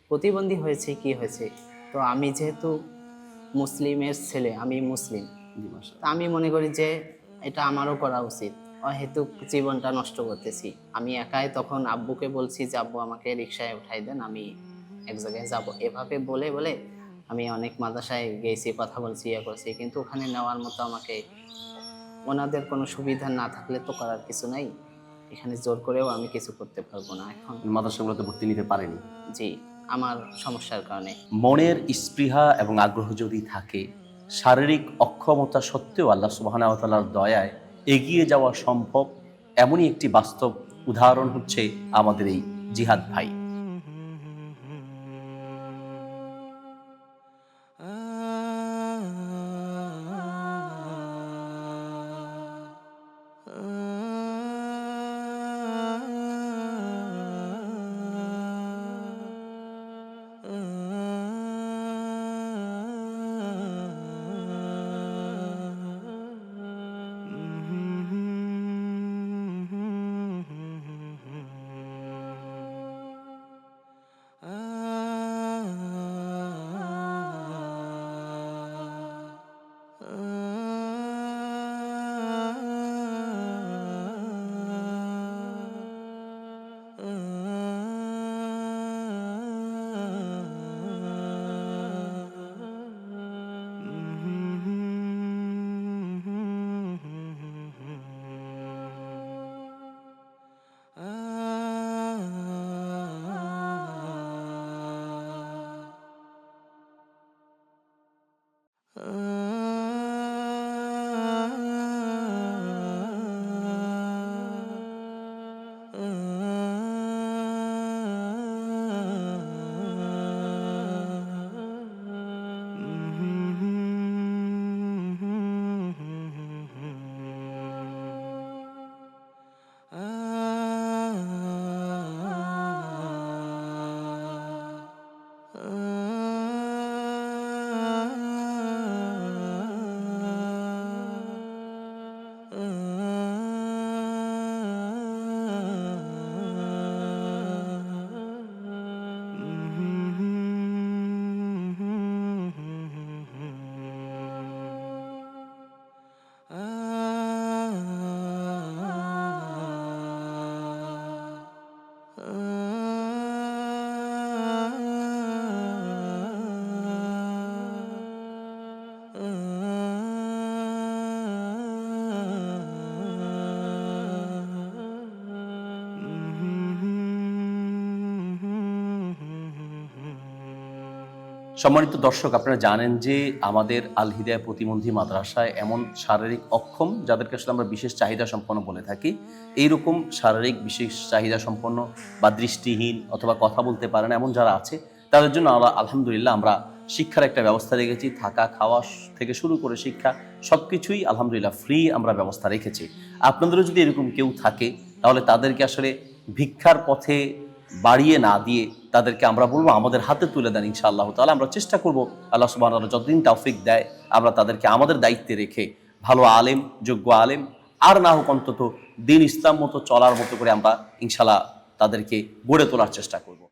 প্রতিবন্ধী হয়েছে কি হয়েছে, তো আমি যেহেতু মুসলিমের ছেলে, আমি মুসলিম, জি, মাশাআল্লাহ। তা আমি মনে করি যে এটা আমারও করা উচিত। অহেতুক জীবনটা নষ্ট করতেছি। আমি একাই তখন আব্বুকে বলছি যে, "আব্বু আমাকে রিক্সায় উঠাই দেন, আমি এক জায়গায় যাব।" এভাবে বলে, বলে আমি অনেক মাদ্রাসায় গেছি, কথা বলছি, ইয়ে করছি। কিন্তু ওখানে নেওয়ার মতো আমাকে ওনাদের কোনো সুবিধা না থাকলে তো করার কিছু নাই। এখানে জোর করেও আমি কিছু করতে পারব না এখন। মাদ্রাসাগুলোতে ভর্তি নিতে পারেনি। জি, আমার সমস্যার কারণে। মনের স্পৃহা এবং আগ্রহ যদি থাকে, শারীরিক অক্ষমতা সত্ত্বেও আল্লাহ সুবহানাহু ওয়া তাআলার দয়ায় এগিয়ে যাওয়া সম্ভব, এমনই একটি বাস্তব উদাহরণ হচ্ছে আমাদের এই জিহাদ ভাই। সম্মানিত দর্শক, আপনারা জানেন যে আমাদের আল হিদায়া প্রতিবন্ধী মাদ্রাসায় এমন শারীরিক অক্ষম, যাদেরকে আসলে আমরা বিশেষ চাহিদা সম্পন্ন বলে থাকি, এইরকম শারীরিক বিশেষ চাহিদা সম্পন্ন বা দৃষ্টিহীন অথবা কথা বলতে পারে না এমন যারা আছে, তাদের জন্য আলহামদুলিল্লাহ আমরা শিক্ষার একটা ব্যবস্থা রেখেছি। থাকা খাওয়া থেকে শুরু করে শিক্ষা সবকিছুই আলহামদুলিল্লাহ ফ্রি আমরা ব্যবস্থা রেখেছি। আপনাদেরও যদি এরকম কেউ থাকে, তাহলে তাদেরকে আসলে ভিক্ষার পথে বাড়িয়ে না দিয়ে তাদেরকে আমরা বলবো আমাদের হাতে তুলে দেন। ইনশাআল্লাহ তাআলা আমরা চেষ্টা করব, আল্লাহ সুবহানাহু ওয়া তাআলা যতদিন তৌফিক দেয়, আমরা তাদেরকে আমাদের দায়িত্বে রেখে ভালো আলেম, যোগ্য আলেম, আর না হোক অন্তত দ্বীন ইসলাম মতো চলার মতো করে আমরা ইনশাআল্লাহ তাদেরকে গড়ে তোলার চেষ্টা করব।